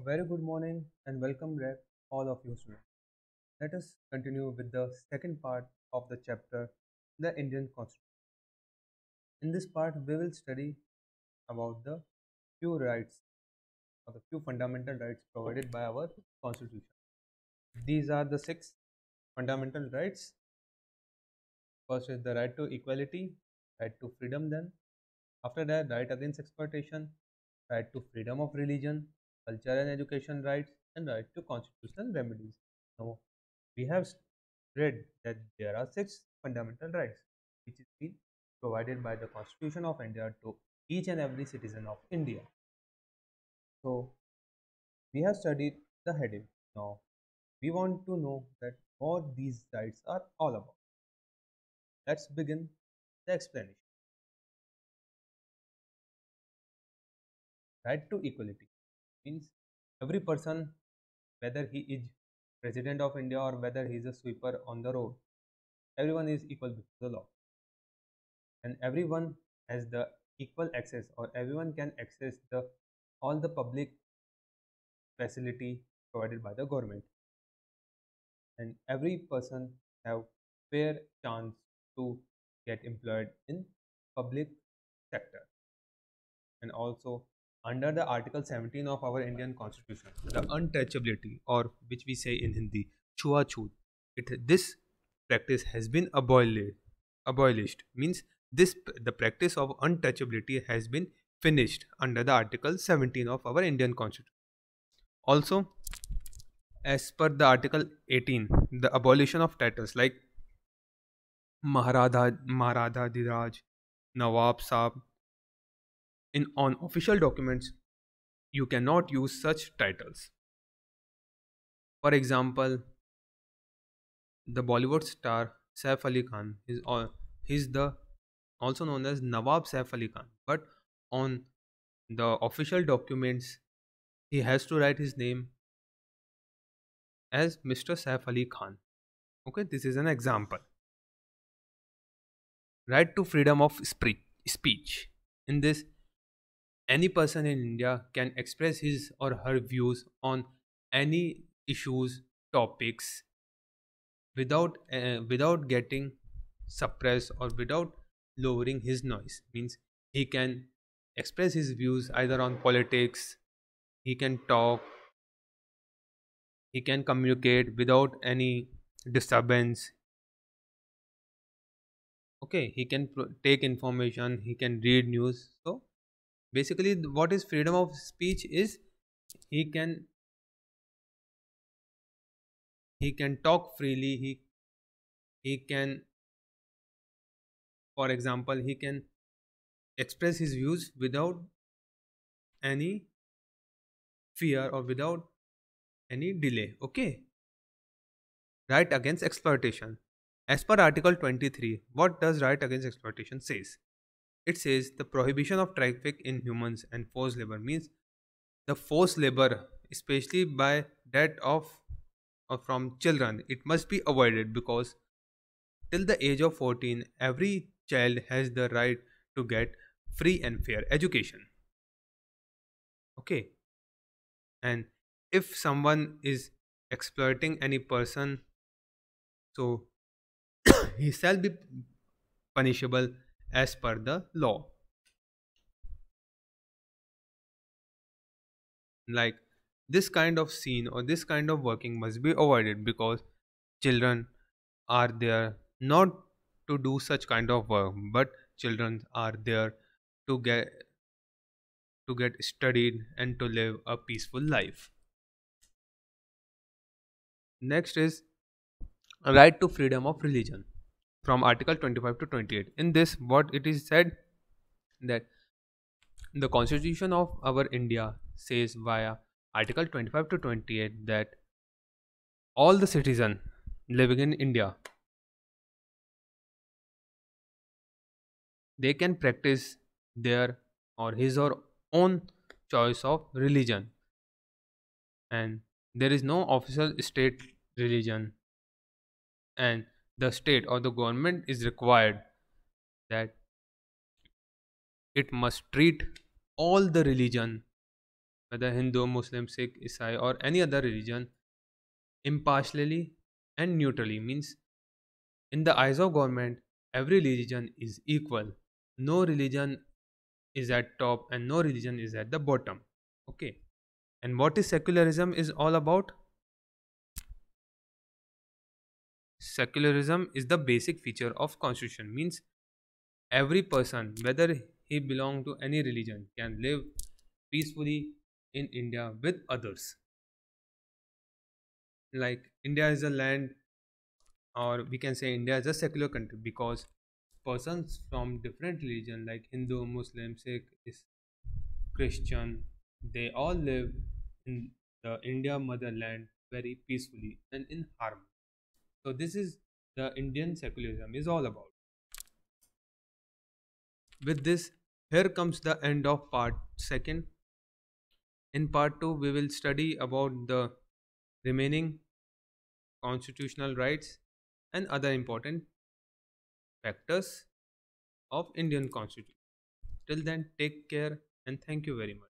A very good morning and welcome back, all of you students. Let us continue with the second part of the chapter, the Indian Constitution. In this part, we will study about the few rights or the few fundamental rights provided by our Constitution. These are the six fundamental rights. First is the right to equality, right to freedom, then after that, right against exploitation, right to freedom of religion, culture and education rights, and right to constitutional remedies. Now, we have read that there are six fundamental rights which is been provided by the Constitution of India to each and every citizen of India. So, we have studied the heading. Now, we want to know that what these rights are all about. Let's begin the explanation. Right to equality means every person, whether he is president of India or whether he is a sweeper on the road, everyone is equal before the law, and everyone has the equal access, or everyone can access the all the public facility provided by the government, and every person have fair chance to get employed in public sector. And also, under the article 17 of our Indian constitution, the untouchability, or which we say in Hindi, छुआछूत, this practice has been abolished, means this the practice of untouchability has been finished under the article 17 of our Indian constitution. Also, as per the article 18, the abolition of titles like Maharada Diraj, Nawab Saab, in on official documents, you cannot use such titles. For example, the Bollywood star Saif Ali Khan he's the also known as Nawab Saif Ali Khan, but on the official documents he has to write his name as Mr. Saif Ali Khan. Okay, this is an example. Right to freedom of speech. In this, any person in India can express his or her views on any issues, topics, without getting suppressed or without lowering his noise. Means he can express his views either on politics, he can talk, he can communicate without any disturbance. Okay, he can take information, he can read news. So basically, what is freedom of speech is he can he can talk freely, he can, for example, he can express his views without any fear or without any delay. Okay, right against exploitation. As per article 23, what does right against exploitation says? It says the prohibition of traffic in humans and forced labor, means the forced labor, especially by that of or from children, it must be avoided, because till the age of 14 every child has the right to get free and fair education. Okay, and if someone is exploiting any person, so he shall be punishable as per the law. Like, this kind of scene or this kind of working must be avoided, because children are there not to do such kind of work, but children are there to get studied and to live a peaceful life. Next is right to freedom of religion from article 25 to 28. In this, what it is said, that the constitution of our India says via article 25 to 28 that all the citizen living in India, they can practice their or his or own choice of religion, and there is no official state religion, and the state or the government is required that it must treat all the religion whether Hindu, Muslim, Sikh, Isai, or any other religion, impartially and neutrally. Means in the eyes of government, every religion is equal. No religion is at top and no religion is at the bottom. Okay. And what is secularism is all about? Secularism is the basic feature of constitution. Means every person, whether he belong to any religion, can live peacefully in India with others. Like India is a land, or we can say India is a secular country because persons from different religion like Hindu, Muslim, Sikh, is Christian, they all live in the India motherland very peacefully and in harmony. So this is the Indian secularism is all about. With this, here comes the end of part second. In part two, we will study about the remaining constitutional rights and other important factors of Indian constitution. Till then, take care and thank you very much.